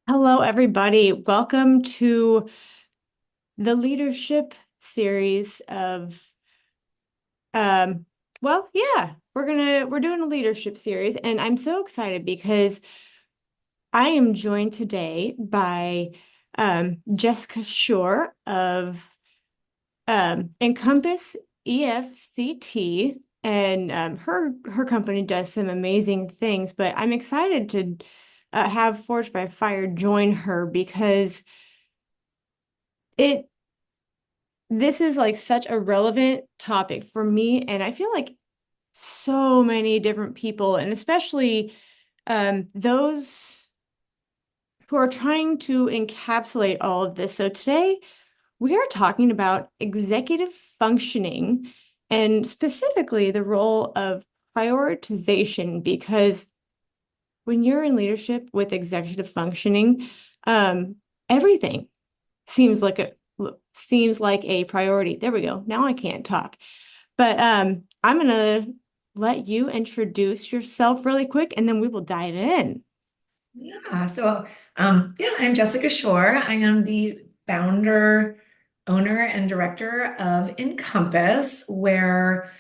Hello, everybody. Welcome to the leadership series of um we're doing a leadership series, and I'm so excited because I am joined today by Jessica Shore of Encompass EFCT, and her company does some amazing things, but I'm excited to have Forged by Fire join her because it this is like such a relevant topic for me, and I feel like so many different people, and especially those who are trying to encapsulate all of this. So today we are talking about executive functioning, and specifically the role of prioritization, because when you're in leadership with executive functioning, everything seems like a seems like a priority. There we go. Now I can't talk. But I'm gonna let you introduce yourself really quick, and then we will dive in. I'm Jessica Shore. I am the founder, owner, and director of Encompass, where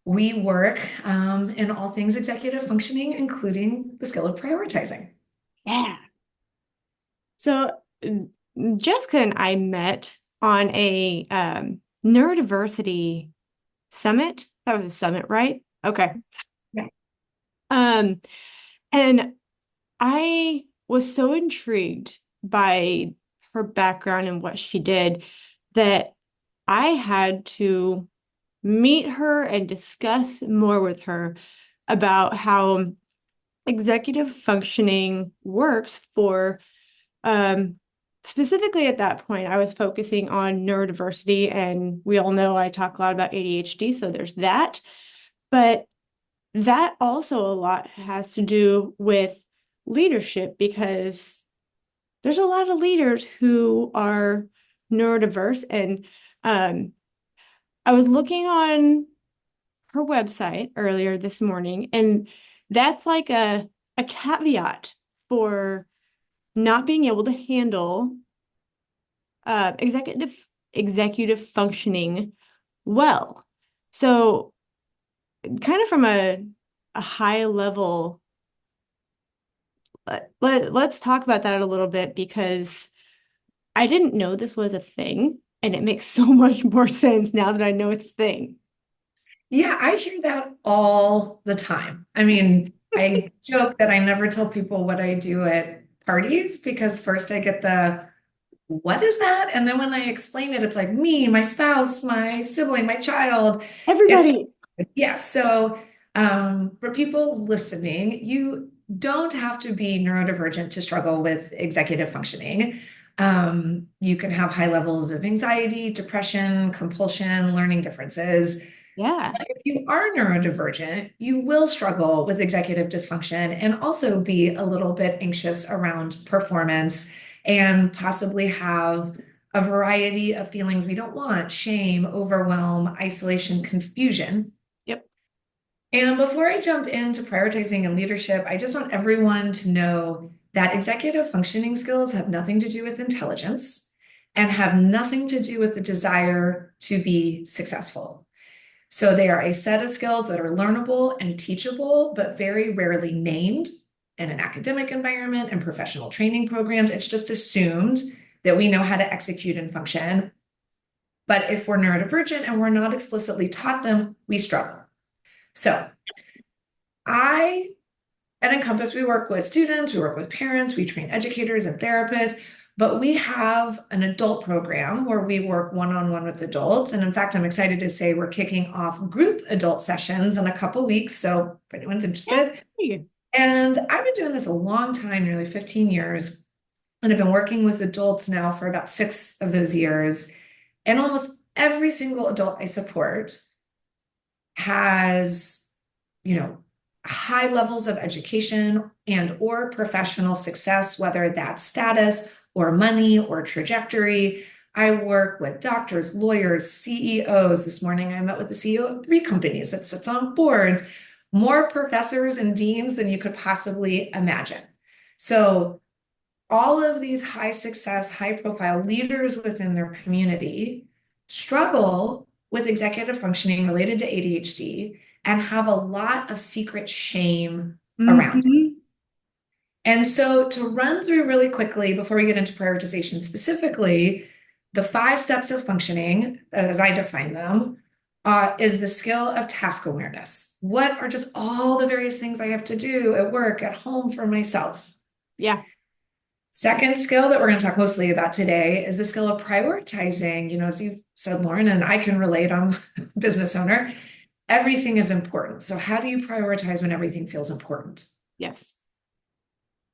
we work in all things executive functioning, including the skill of prioritizing. Yeah. So Jessica and I met on a neurodiversity summit. That was a summit, right? Okay. Yeah. Um, and I was so intrigued by her background and what she did that I had to meet her and discuss more with her about how executive functioning works for specifically at that point. I was focusing on neurodiversity, and we all know I talk a lot about ADHD, so there's that. But that also a lot has to do with leadership, because there's a lot of leaders who are neurodiverse. And I was looking on her website earlier this morning, and that's like a caveat for not being able to handle executive functioning well. So, kind of from a high level, let's talk about that a little bit, because I didn't know this was a thing, and it makes so much more sense now that I know it's a thing. Yeah, I hear that all the time. I mean, I joke that I never tell people what I do at parties because first I get what is that? And then when I explain it, it's like me, my spouse, my sibling, my child. It's Everybody. Yeah, so for people listening, you don't have to be neurodivergent to struggle with executive functioning. You can have high levels of anxiety, depression, compulsion, learning differences. Yeah. But if you are neurodivergent, you will struggle with executive dysfunction and also be a little bit anxious around performance and possibly have a variety of feelings we don't want: shame, overwhelm, isolation, confusion. Yep. And before I jump into prioritizing and leadership, I just want everyone to know that executive functioning skills have nothing to do with intelligence and have nothing to do with the desire to be successful. So they are a set of skills that are learnable and teachable, but very rarely named in an academic environment and professional training programs. It's just assumed that we know how to execute and function. But if we're neurodivergent and we're not explicitly taught them, we struggle. So I at Encompass, we work with students, we work with parents, we train educators and therapists, but we have an adult program where we work one-on-one with adults. And in fact, I'm excited to say we're kicking off group adult sessions in a couple weeks. So if anyone's interested. Yay. And I've been doing this a long time, nearly 15 years. And I've been working with adults now for about 6 of those years. And almost every single adult I support has, you know, high levels of education and or professional success, whether that's status or money or trajectory. I work with doctors, lawyers, CEOs. This morning I met with the CEO of 3 companies that sits on boards, more professors and deans than you could possibly imagine. So all of these high success, high profile leaders within their community struggle with executive functioning related to ADHD and have a lot of secret shame around it. Hmm. And so, to run through really quickly before we get into prioritization specifically, the 5 steps of functioning, as I define them, is the skill of task awareness. What are just all the various things I have to do at work, at home for myself? Yeah. Second skill that we're going to talk mostly about today is the skill of prioritizing. As you've said, Lauren, and I can relate, I'm a business owner. Everything is important. So, how do you prioritize when everything feels important? Yes.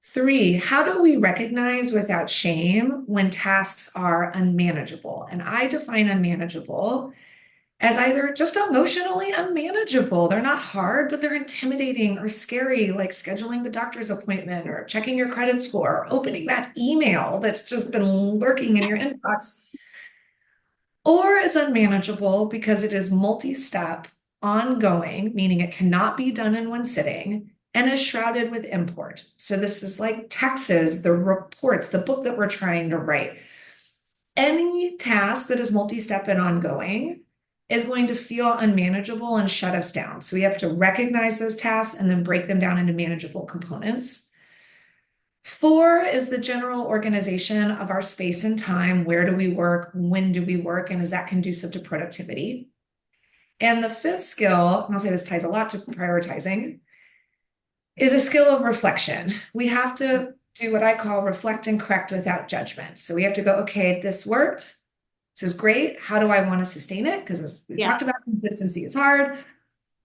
3, how do we recognize without shame when tasks are unmanageable? And I define unmanageable as either just emotionally unmanageable. They're not hard, but they're intimidating or scary, like scheduling the doctor's appointment or checking your credit score, or opening that email that's just been lurking in your inbox. Or it's unmanageable because it is multi-step, ongoing, meaning it cannot be done in one sitting, and is shrouded with import. So this is like taxes, the reports, the book that we're trying to write. Any task that is multi-step and ongoing is going to feel unmanageable and shut us down. So we have to recognize those tasks and then break them down into manageable components. 4 is the general organization of our space and time. Where do we work? When do we work? And is that conducive to productivity? And the 5th skill, and I'll say this ties a lot to prioritizing, is a skill of reflection. We have to do what I call reflect and correct without judgment. So we have to go, okay, this worked. This is great. How do I want to sustain it? Because as we've Yeah. talked about, consistency is hard.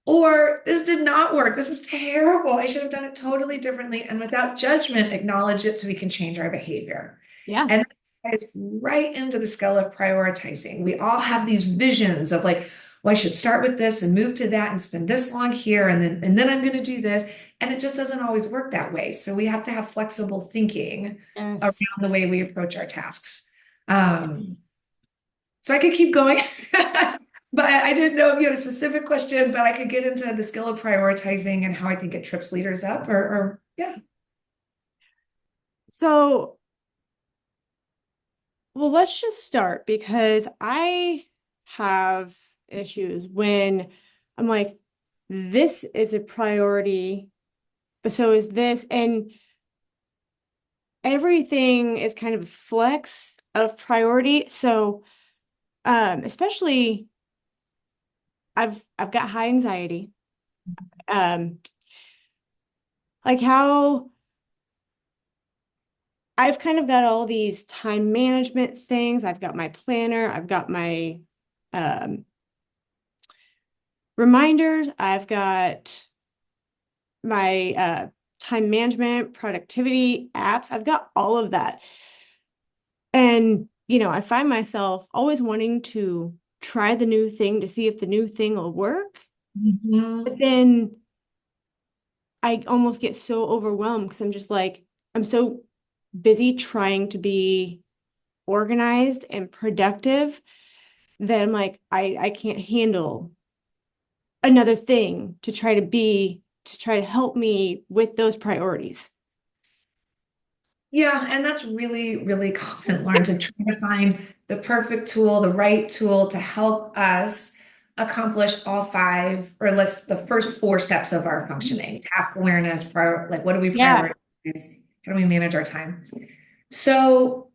Or this did not work. This was terrible. I should have done it totally differently. And without judgment, acknowledge it so we can change our behavior. Yeah. And that ties right into the skill of prioritizing. We all have these visions of like, well, I should start with this and move to that and spend this long here, and then I'm going to do this. And it just doesn't always work that way. So we have to have flexible thinking around Yes. the way we approach our tasks. So I could keep going, but I didn't know if you had a specific question, but I could get into the skill of prioritizing and how I think it trips leaders up or yeah. So, well, let's just start because I have issues when I'm like, this is a priority, but so is this. And everything is kind of a flex of priority. So, especially I've got high anxiety. Um, like how I've kind of got all these time management things. I've got my planner, I've got my um reminders, I've got my time management, productivity apps. I've got all of that. And, I find myself always wanting to try the new thing to see if the new thing will work. But Mhm. then I almost get so overwhelmed because I'm just like, I'm so busy trying to be organized and productive that I'm like, I can't handle another thing to try to help me with those priorities. Yeah, and that's really, really common, Lauren, to try to find the perfect tool, the right tool to help us accomplish all 5, or let's the first 4 steps of our functioning. Task awareness, like what do we Yeah. prioritize? How do we manage our time? So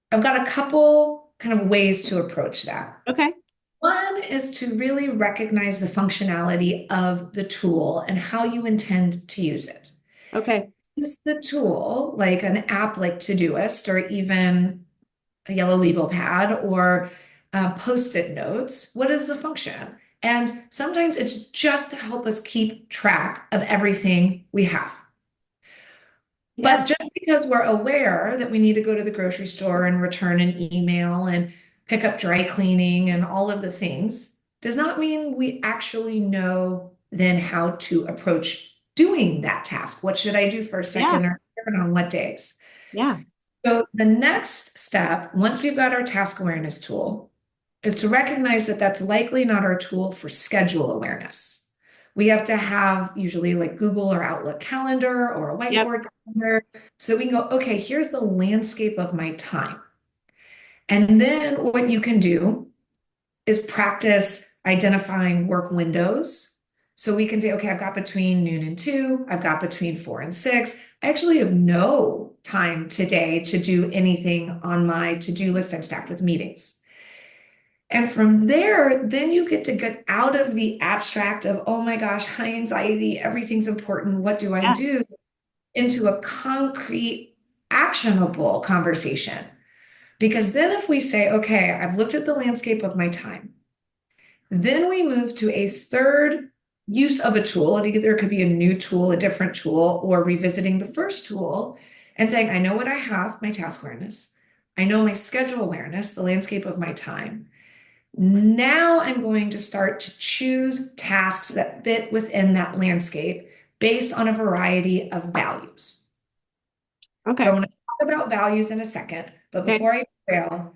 I've got a couple kind of ways to approach that. Okay. One is to really recognize the functionality of the tool and how you intend to use it. Okay. Is the tool like an app like Todoist or even a yellow legal pad or post-it notes? What is the function? And sometimes it's just to help us keep track of everything we have. Yeah. But just because we're aware that we need to go to the grocery store and return an email and pick up dry cleaning and all of the things does not mean we actually know then how to approach doing that task. What should I do first, Yeah. second, or third on what days? Yeah. So the next step, once we've got our task awareness tool, is to recognize that that's likely not our tool for schedule awareness. We have to have usually like Google or Outlook calendar or a Yep. whiteboard calendar so that we can go, okay, here's the landscape of my time. And then what you can do is practice identifying work windows. So we can say, okay, I've got between noon and 2, I've got between 4 and 6. I actually have no time today to do anything on my to-do list. I'm stacked with meetings. And from there, then you get to get out of the abstract of, oh my gosh, high anxiety, everything's important. What do I Yeah. do? Into a concrete, actionable conversation. Because then if we say, okay, I've looked at the landscape of my time, then we move to a third use of a tool. And either it could be a new tool, a different tool, or revisiting the first tool and saying, I know what I have, my task awareness. I know my schedule awareness, the landscape of my time. Now I'm going to start to choose tasks that fit within that landscape based on a variety of values. So Okay. I'm going to talk about values in a second, but Okay. before I fail,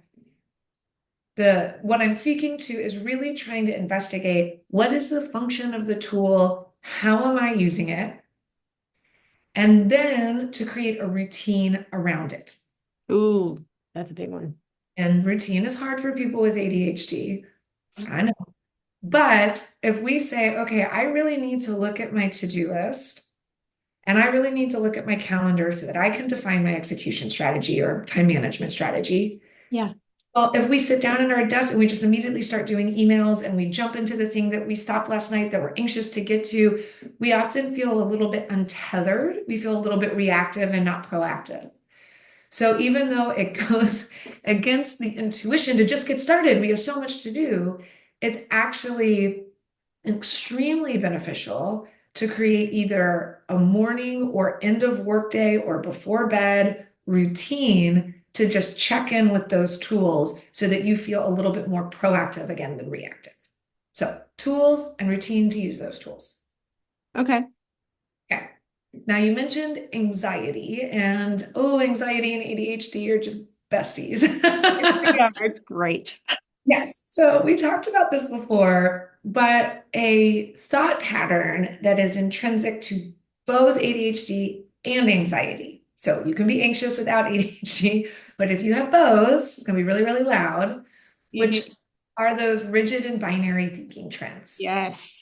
the what I'm speaking to is really trying to investigate what is the function of the tool, how am I using it, and then to create a routine around it. Ooh, that's a big one. And routine is hard for people with ADHD. I know. But if we say, okay, I really need to look at my to-do list and I really need to look at my calendar so that I can define my execution strategy or time management strategy. Yeah. Well, if we sit down at our desk and we just immediately start doing emails and we jump into the thing that we stopped last night that we're anxious to get to, we often feel a little bit untethered. We feel a little bit reactive and not proactive. So even though it goes against the intuition to just get started, we have so much to do, it's actually extremely beneficial to create either a morning or end of workday or before bed routine to just check in with those tools so that you feel a little bit more proactive again than reactive. So, tools and routine to use those tools. Okay. Okay. Now, you mentioned anxiety, and oh, anxiety and ADHD are just besties. We are. It's great. Yes. So we talked about this before, but a thought pattern that is intrinsic to both ADHD and anxiety. So you can be anxious without ADHD, but if you have both, it's going to be really, really loud, which Mhm. are those rigid and binary thinking trends. Yes.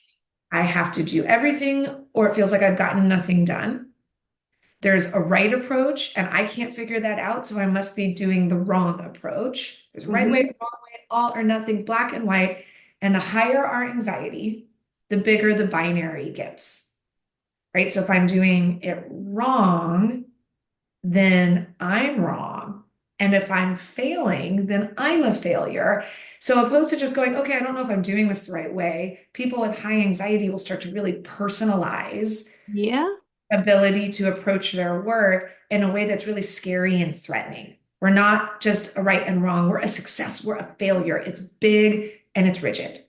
I have to do everything, or it feels like I've gotten nothing done. There's a right approach, and I can't figure that out, so I must be doing the wrong approach. There's a right way, Hmm. wrong way, all or nothing, black and white. And the higher our anxiety, the bigger the binary gets, right? So if I'm doing it wrong, then I'm wrong. And if I'm failing, then I'm a failure. So opposed to just going, okay, I don't know if I'm doing this the right way, people with high anxiety will start to really personalize Yeah. ability to approach their work in a way that's really scary and threatening. We're not just a right and wrong, we're a success, we're a failure. It's big and it's rigid.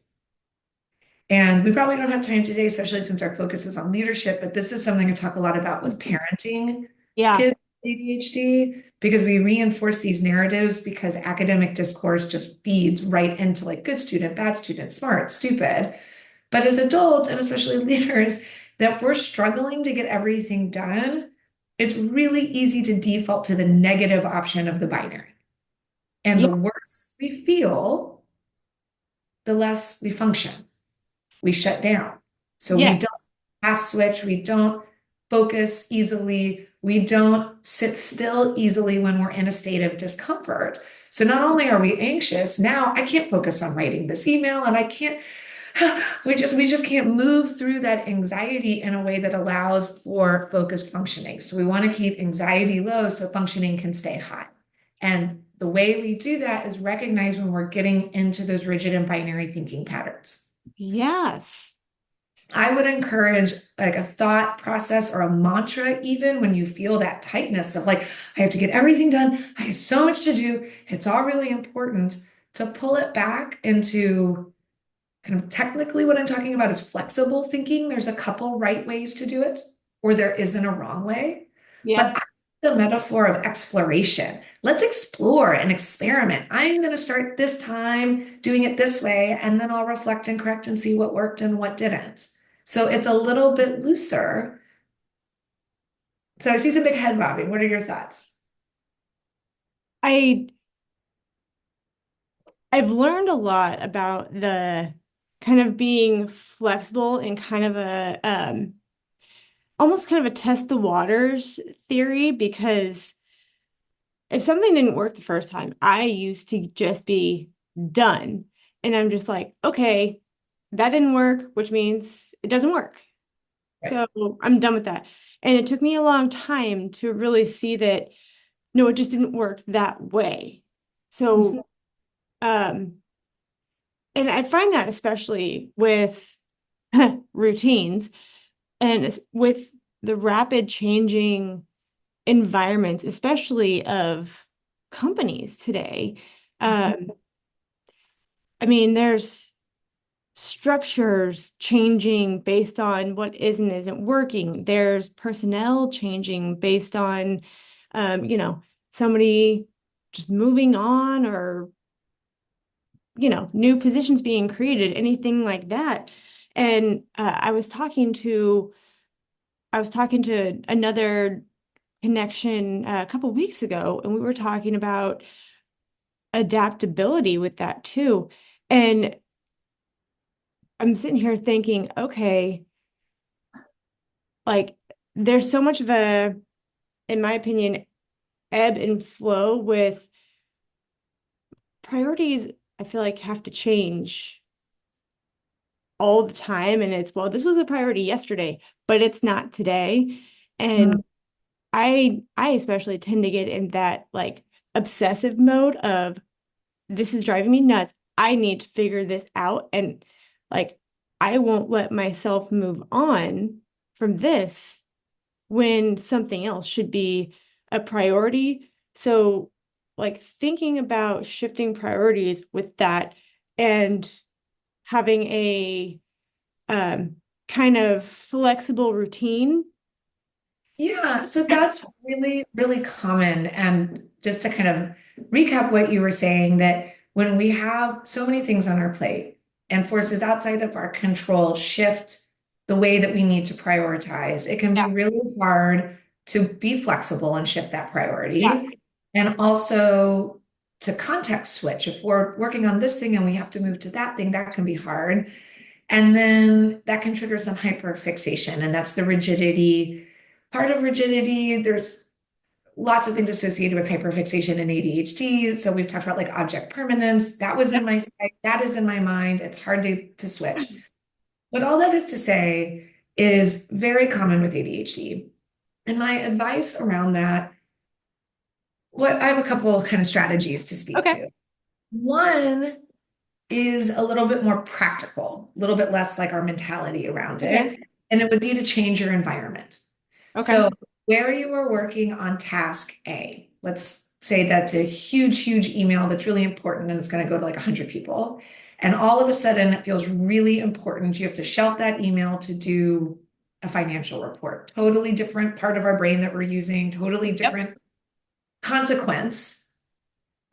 And we probably don't have time today, especially since our focus is on leadership, but this is something I talk a lot about with parenting Yeah. kids with ADHD because we reinforce these narratives because academic discourse just feeds right into like good student, bad student, smart, stupid. But as adults, and especially leaders, that if we're struggling to get everything done, it's really easy to default to the negative option of the binary. And Yeah. the worse we feel, the less we function. We shut down. So we Yes. don't task switch, we don't focus easily, we don't sit still easily when we're in a state of discomfort. So not only are we anxious, now I can't focus on writing this email and I can't we just can't move through that anxiety in a way that allows for focused functioning. So we want to keep anxiety low so functioning can stay high. And the way we do that is recognize when we're getting into those rigid and binary thinking patterns. Yes. I would encourage like a thought process or a mantra, even when you feel that tightness of like, I have to get everything done. I have so much to do. It's all really important to pull it back into kind of technically what I'm talking about is flexible thinking. There's a couple right ways to do it, or there isn't a wrong way. But Yeah. I like the metaphor of exploration. Let's explore and experiment. I'm going to start this time doing it this way, and then I'll reflect and correct and see what worked and what didn't. So it's a little bit looser. So I see some big head bobbing. What are your thoughts? I I've learned a lot about the kind of being flexible and kind of a almost kind of a test the waters theory because if something didn't work the first time, I used to just be done. And I'm just like, okay, that didn't work, which means it doesn't work. Right. So I'm done with that. And it took me a long time to really see that no, it just didn't work that way. Mhm. So, um, and I find that especially with routines and with the rapid changing environments, especially of companies today. Mhm. Um, I mean, there's structures changing based on what is and isn't working. There's personnel changing based on, somebody just moving on or, new positions being created, anything like that. And I was talking to another connection a couple weeks ago, and we were talking about adaptability with that too. And I'm sitting here thinking, okay, like there's so much of a, in my opinion, ebb and flow with priorities. I feel like have to change all the time. And it's, well, this was a priority yesterday, but it's not today. And I especially tend to get in that like obsessive mode of this is driving me nuts. I need to figure this out. And like, I won't let myself move on from this when something else should be a priority. So, like, thinking about shifting priorities with that and having a um, kind of flexible routine. Yeah, so that's really, really common. And just to kind of recap what you were saying, that when we have so many things on our plate and forces outside of our control shift the way that we need to prioritize, it can be Yeah, really hard to be flexible and shift that yeah, priority. And also to context switch. If we're working on this thing and we have to move to that thing, that can be hard. And then that can trigger some hyperfixation, and that's the rigidity. Part of rigidity, there's lots of things associated with hyperfixation and ADHD. So we've talked about like object permanence. That was yep, in my psych, that is in my mind. It's hard to switch. But all that is to say is very common with ADHD. And my advice around that, what I have a couple kind of strategies to speak okay, to. One is a little bit more practical, a little bit less like our mentality around okay, it. And it would be to change your environment. okay, So, where you are working on task A, let's say that's a huge, huge email that's really important and it's going to go to like 100 people. And all of a sudden, it feels really important. You have to shelf that email to do a financial report. Totally different part of our brain that we're using, totally yep, different consequence.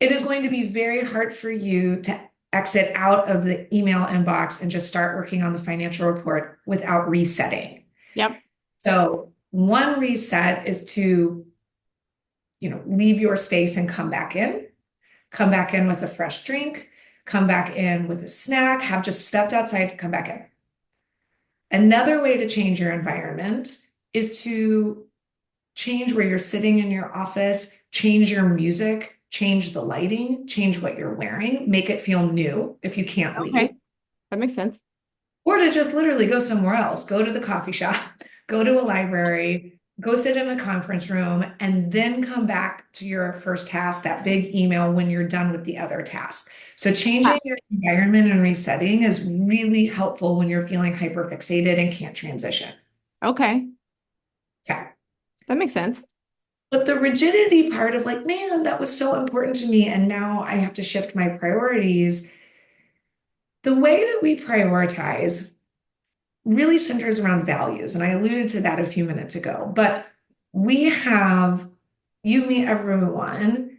It is going to be very hard for you to exit out of the email inbox and just start working on the financial report without resetting. yep, So, one reset is to, leave your space and come back in with a fresh drink, come back in with a snack, have just stepped outside to come back in. Another way to change your environment is to change where you're sitting in your office, change your music, change the lighting, change what you're wearing, make it feel new if you can't leave, okay. That makes sense. or to just literally go somewhere else, go to the coffee shop, go to a library, go sit in a conference room, and then come back to your first task, that big email when you're done with the other task. So Yeah, changing your environment and resetting is really helpful when you're feeling hyperfixated and can't transition. okay. Okay. That makes sense. But the rigidity part of like, man, that was so important to me, and now I have to shift my priorities. The way that we prioritize really centers around values. And I alluded to that a few minutes ago, but we have, you, me, everyone,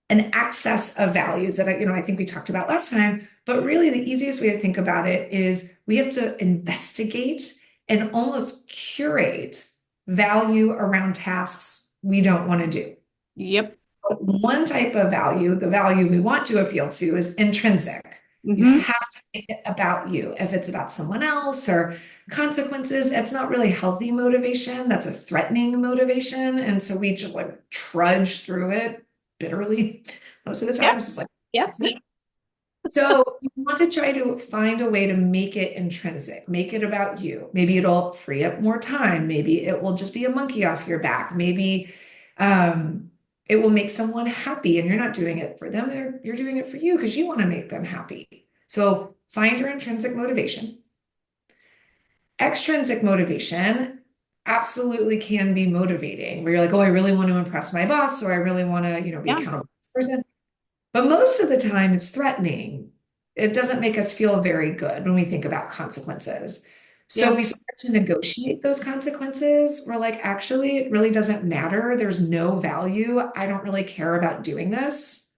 an excess of values that I think we talked about last time. But really, the easiest way to think about it is we have to investigate and almost curate value around tasks we don't want to do. Yep. One type of value, the value we want to appeal to, is intrinsic. You Hmm. have to make it about you. If it's about someone else or consequences, it's not really healthy motivation. That's a threatening motivation. And so we just like trudge through it bitterly most of the Yep. times. It's like, Yep. it's me. So you want to try to find a way to make it intrinsic, make it about you. Maybe it'll free up more time. Maybe it will just be a monkey off your back. Maybe it will make someone happy and you're not doing it for them. You're doing it for you because you want to make them happy. So find your intrinsic motivation. Extrinsic motivation absolutely can be motivating where you're like, oh, I really want to impress my boss or I really want to, be Yeah. accountable to this person. But most of the time, it's threatening. It doesn't make us feel very good when we think about consequences. So Yeah. we start to negotiate those consequences. We're like, actually, it really doesn't matter. There's no value. I don't really care about doing this.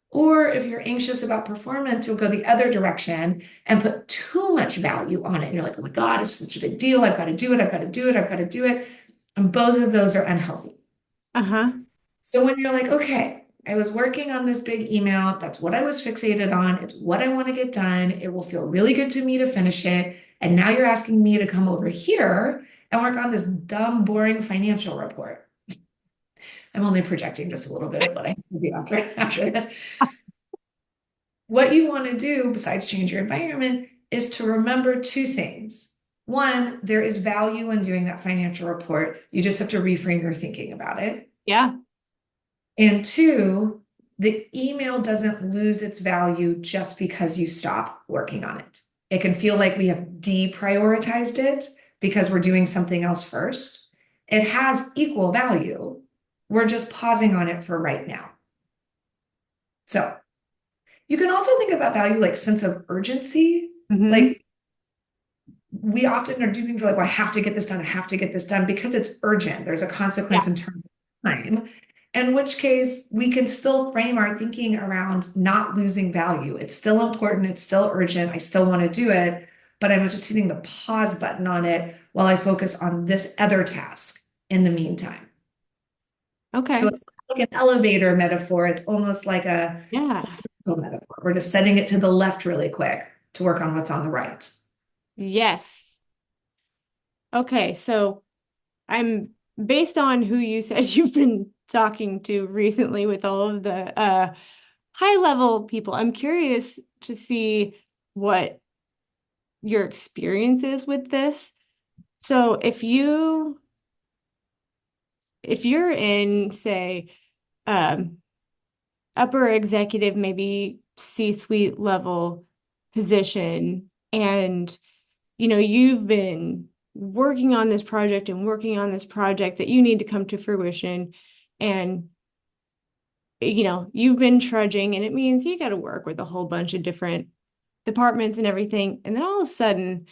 Or if you're anxious about performance, you'll go the other direction and put too much value on it. And you're like, oh my God, it's such a big deal. I've got to do it. I've got to do it. I've got to do it. And both of those are unhealthy. Uh-huh. So when you're like, okay, I was working on this big email, that's what I was fixated on. It's what I want to get done. It will feel really good to me to finish it. And now you're asking me to come over here and work on this dumb, boring financial report. I'm only projecting just a little bit of what I have to do after this. What you want to do, besides change your environment, is to remember two things. One, there is value in doing that financial report. You just have to reframe your thinking about it. Yeah. And two, the email doesn't lose its value just because you stop working on it. It can feel like we have deprioritized it because we're doing something else first. It has equal value. We're just pausing on it for right now. So you can also think about value like sense of urgency. Hmm. Like we often are doing things like, well, I have to get this done. I have to get this done because it's urgent. There's a Yeah. consequence in terms of time. In which case, we can still frame our thinking around not losing value. It's still important. It's still urgent. I still want to do it, but I'm just hitting the pause button on it while I focus on this other task in the meantime. So Okay. it's like an elevator metaphor. It's almost like a Yeah. metaphor. We're just setting it to the left really quick to work on what's on the right. Yes. Okay. So I'm based on who you said you've been talking to recently with all of the high level people. I'm curious to see what your experience is with this. So if you're in, say, um, upper executive, maybe C-suite level position, and you've been working on this project and working on this project that you need to come to fruition, and you've been trudging, and it means you got to work with a whole bunch of different departments and everything, and then all of a sudden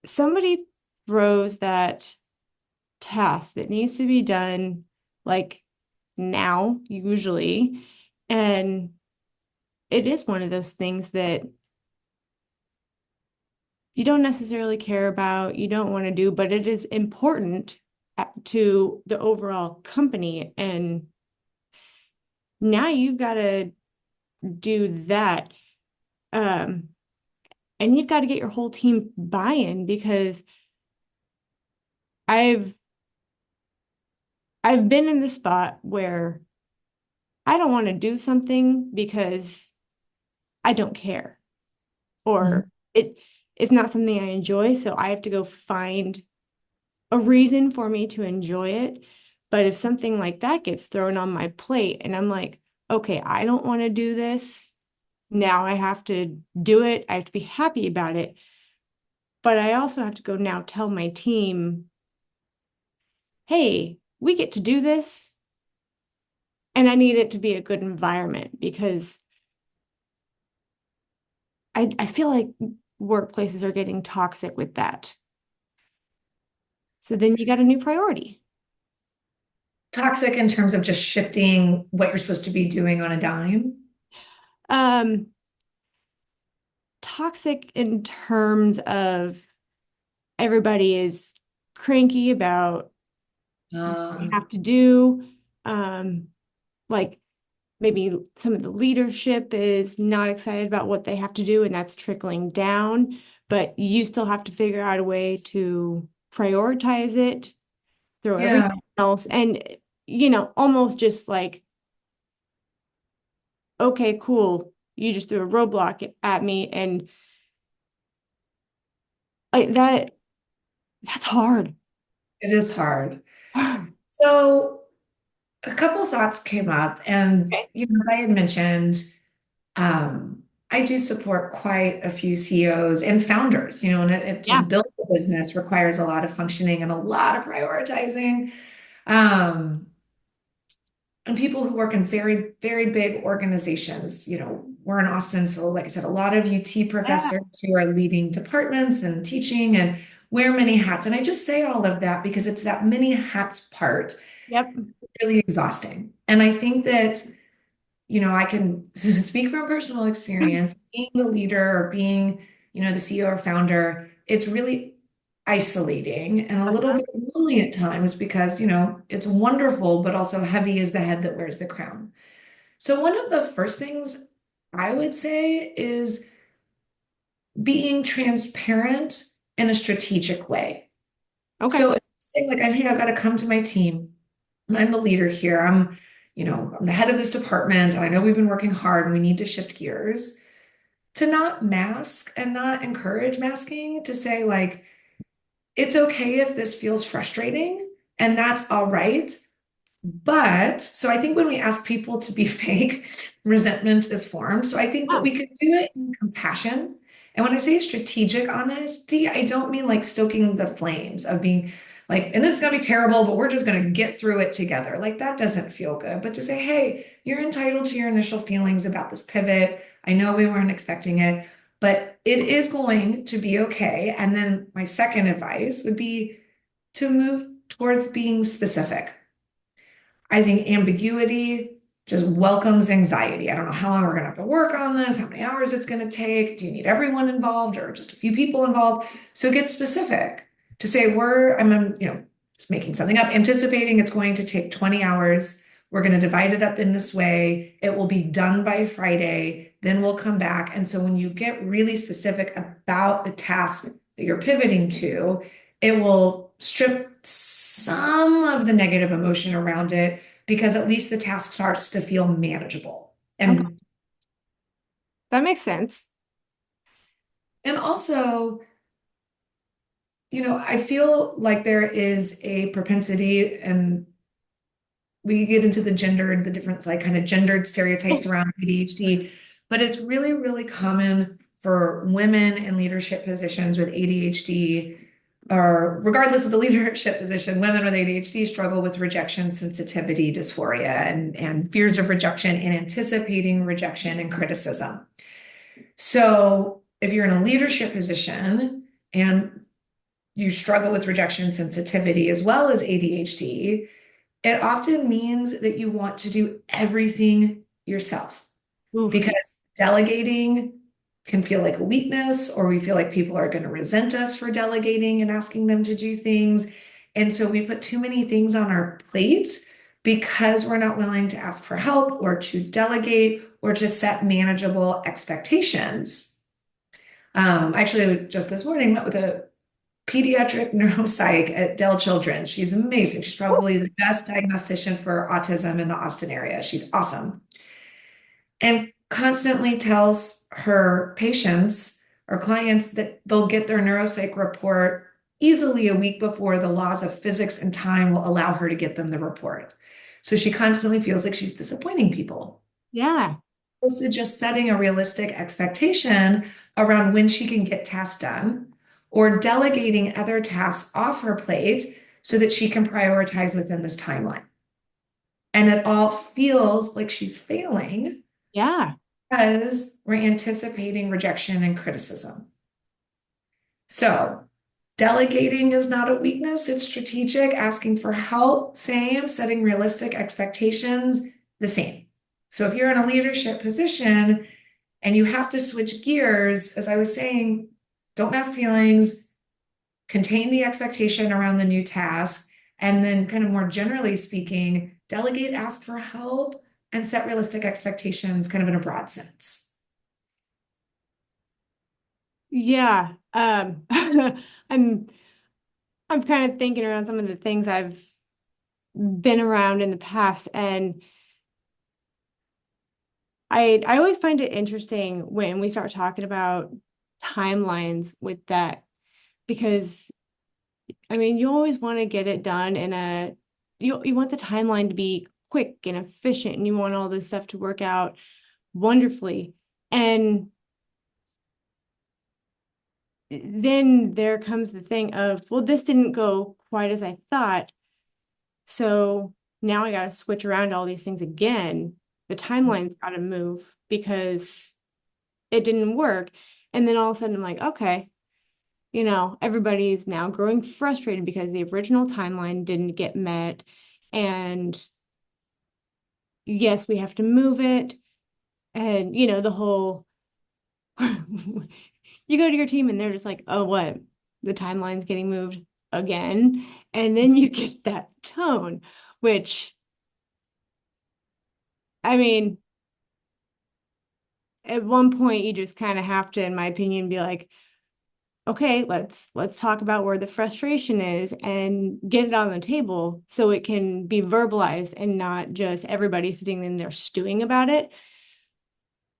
somebody throws that task that needs to be done like now, usually. And it is one of those things that you don't necessarily care about, you don't want to do, but it is important to the overall company. And now you've got to do that. Um, and you've got to get your whole team buy-in because I've I've been in the spot where I don't want to do something because I don't care, Mhm. or it's not something I enjoy, so I have to go find a reason for me to enjoy it. But if something like that gets thrown on my plate and I'm like, okay, I don't want to do this. Now I have to do it. I have to be happy about it. But I also have to go now tell my team, hey, we get to do this. And I need it to be a good environment because I feel like workplaces are getting toxic with that. So then you got a new priority. Toxic in terms of just shifting what you're supposed to be doing on a dime. Um, Toxic in terms of everybody is cranky about what they Uh, have to do. Um, like maybe some of the leadership is not excited about what they have to do, and that's trickling down, but you still have to figure out a way to prioritize it, throw yeah, everything else, and almost just like, okay, cool, you just threw a roadblock at me, and like that's hard. it is hard. So a couple thoughts came up, and Okay. as I had mentioned, I do support quite a few CEOs and founders, and to Yeah. build a business requires a lot of functioning and a lot of prioritizing. Um, and people who work in very, very big organizations, we're in Austin, so like I said, a lot of UT Yeah. professors who are leading departments and teaching and wear many hats. And I just say all of that because it's that many hats part Yep. really exhausting. And I think that I can speak from personal experience, being the leader or being, the CEO or founder, it's really isolating and a little Uh-huh. bit lonely at times because, it's wonderful, but also heavy is the head that wears the crown. So one of the first things I would say is being transparent in a strategic way. Okay. So if you say like, hey, I've got to come to my team. I'm the leader here. I'm the head of this department, and I know we've been working hard and we need to shift gears. To not mask and not encourage masking, to say, like, it's okay if this feels frustrating, and that's all right. But so I think when we ask people to be fake, resentment is formed. So I think, but Yeah. we could do it in compassion. And when I say strategic honesty, I don't mean like stoking the flames of being like, and this is going to be terrible, but we're just going to get through it together. Like that doesn't feel good. But to say, hey, you're entitled to your initial feelings about this pivot. I know we weren't expecting it, but it is going to be okay. And then my second advice would be to move towards being specific. I think ambiguity just welcomes anxiety. I don't know how long we're going to have to work on this, how many hours it's going to take. Do you need everyone involved or just a few people involved? So get specific to say I'm just making something up, anticipating it's going to take 20 hours. We're going to divide it up in this way. It will be done by Friday. Then we'll come back. And so when you get really specific about the task that you're pivoting to, it will strip some of the negative emotion around it because at least the task starts to feel manageable. Okay. And That makes sense. also, I feel like there is a propensity, and we get into the different like kind of gendered stereotypes around ADHD, but it's really, really common for women in leadership positions with ADHD, or regardless of the leadership position, women with ADHD struggle with rejection sensitivity dysphoria and fears of rejection and anticipating rejection and criticism. So if you're in a leadership position and you struggle with rejection sensitivity as well as ADHD, it often means that you want to do everything yourself Oof. because delegating can feel like a weakness, or we feel like people are going to resent us for delegating and asking them to do things. And so we put too many things on our plate because we're not willing to ask for help or to delegate or to set manageable expectations. Actually, just this morning, met with a pediatric neuropsych at Dell Children's. She's amazing. She's probably the best diagnostician for autism in the Austin area. She's awesome. And constantly tells her patients or clients that they'll get their neuropsych report easily a week before the laws of physics and time will allow her to get them the report. So she constantly feels like she's disappointing people. Yeah. Also, just setting a realistic expectation around when she can get tasks done or delegating other tasks off her plate so that she can prioritize within this timeline. And it all feels like she's failing Yeah. because we're anticipating rejection and criticism. So, delegating is not a weakness, it's strategic. Asking for help, same. Setting realistic expectations, the same. So, if you're in a leadership position and you have to switch gears, as I was saying, don't mask feelings, contain the expectation around the new task, and then kind of more generally speaking, delegate, ask for help, and set realistic expectations kind of in a broad sense. Yeah. I'm I'm kind of thinking around some of the things I've been around in the past, and I always find it interesting when we start talking about timelines with that because I mean you always want to get it done in a you want the timeline to be quick and efficient and you want all this stuff to work out wonderfully. And then there comes the thing of, well, this didn't go quite as I thought. So now I got to switch around all these things again. The timeline's got to move because it didn't work. And then all of a sudden I'm like, okay, everybody's now growing frustrated because the original timeline didn't get met. And yes, we have to move it. And, the whole, you go to your team and they're just like, oh, what? The timeline's getting moved again. And then you get that tone, which, I mean, at one point you just kind of have to, in my opinion, be like, okay, let's talk about where the frustration is and get it on the table so it can be verbalized and not just everybody sitting in there stewing about it.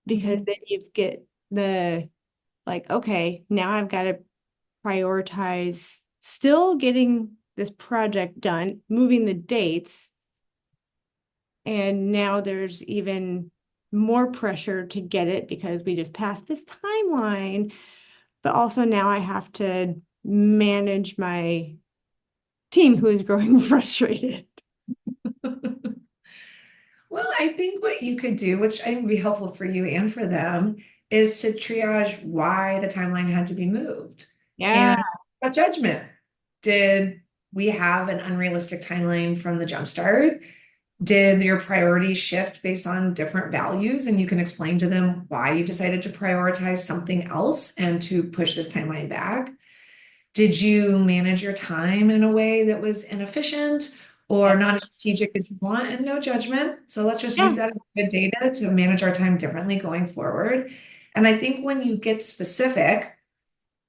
Because Mhm. then you get the like, okay, now I've got to prioritize still getting this project done, moving the dates, and now there's even more pressure to get it because we just passed this timeline. But also now I have to manage my team who is growing frustrated. Well, I think what you could do, which I think would be helpful for you and for them, is to triage why the timeline had to be moved. Yeah, And a judgment. Did we have an unrealistic timeline from the jumpstart? Did your priorities shift based on different values? And you can explain to them why you decided to prioritize something else and to push this timeline back. Did you manage your time in a way that was inefficient or yeah, not as strategic as you want? And no judgment. So let's just use yeah, that as good data to manage our time differently going forward. And I think when you get specific,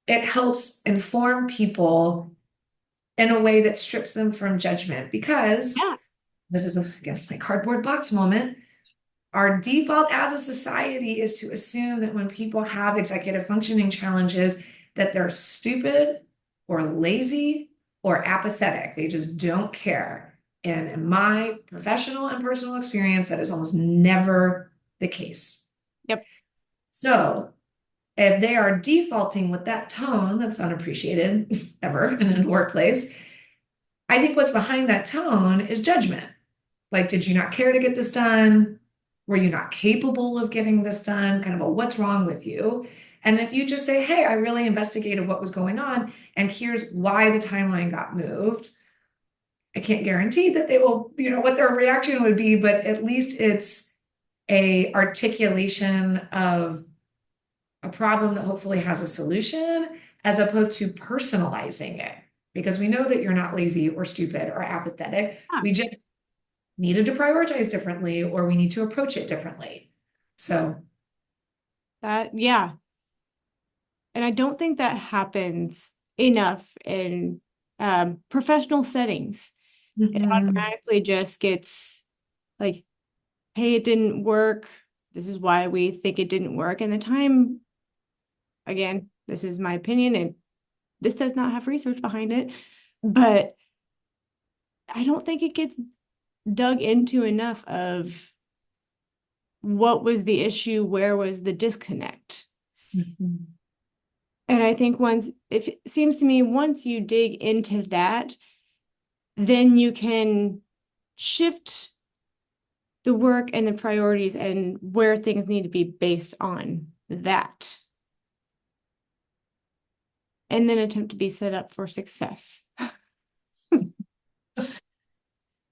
it helps inform people in a way that strips them from judgment because yeah, this is, again, my cardboard box moment. Our default as a society is to assume that when people have executive functioning challenges, that they're stupid or lazy or apathetic. They just don't care. And in my professional and personal experience, that is almost never the case. yep, So if they are defaulting with that tone that's unappreciated ever in a workplace, I think what's behind that tone is judgment. Like, did you not care to get this done? Were you not capable of getting this done? Kind of a what's wrong with you? And if you just say, hey, I really investigated what was going on, and here's why the timeline got moved, I can't guarantee that they will, what their reaction would be, but at least it's a articulation of a problem that hopefully has a solution as opposed to personalizing it. Because we know that you're not lazy or stupid or apathetic. yeah. We just needed to prioritize differently or we need to approach it differently. So, Yeah. And I don't think that happens enough in professional settings. It mhm. automatically just gets like, hey, it didn't work. This is why we think it didn't work. And the time, again, this is my opinion, and this does not have research behind it, but I don't think it gets dug into enough of what was the issue, where was the disconnect. Mhm. And I think if it seems to me, once you dig into that, then you can shift the work and the priorities and where things need to be based on that, and then attempt to be set up for success.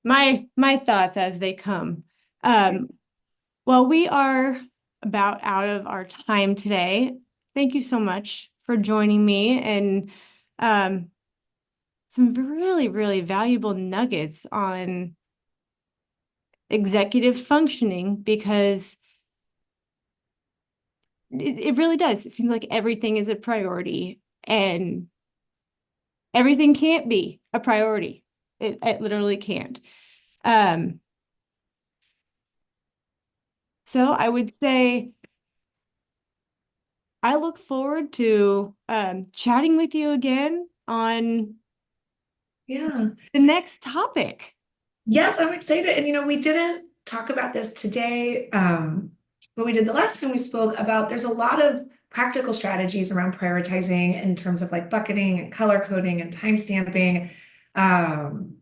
My thoughts as they come. Well, we are about out of our time today. Thank you so much for joining me and some really, really valuable nuggets on executive functioning because it really does. It seems like everything is a priority and everything can't be a priority. It literally can't. Um, so I would say I look forward to chatting with you again on Yeah. the next topic. Yes, I'm excited. And we didn't talk about this today, but we did the last time we spoke about there's a lot of practical strategies around prioritizing in terms of like bucketing and color coding and time stamping, um,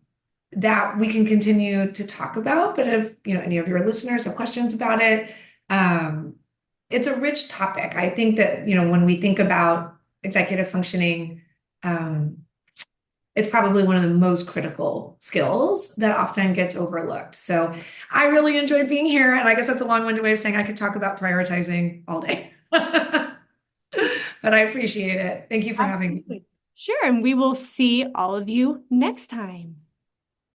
that we can continue to talk about. But if any of your listeners have questions about it, um, it's a rich topic. I think that when we think about executive functioning, um, it's probably one of the most critical skills that often gets overlooked. So I really enjoyed being here. And I guess that's a long-winded way of saying I could talk about prioritizing all day. But I appreciate it. Thank you for having me. Absolutely. Sure. And we will see all of you next time.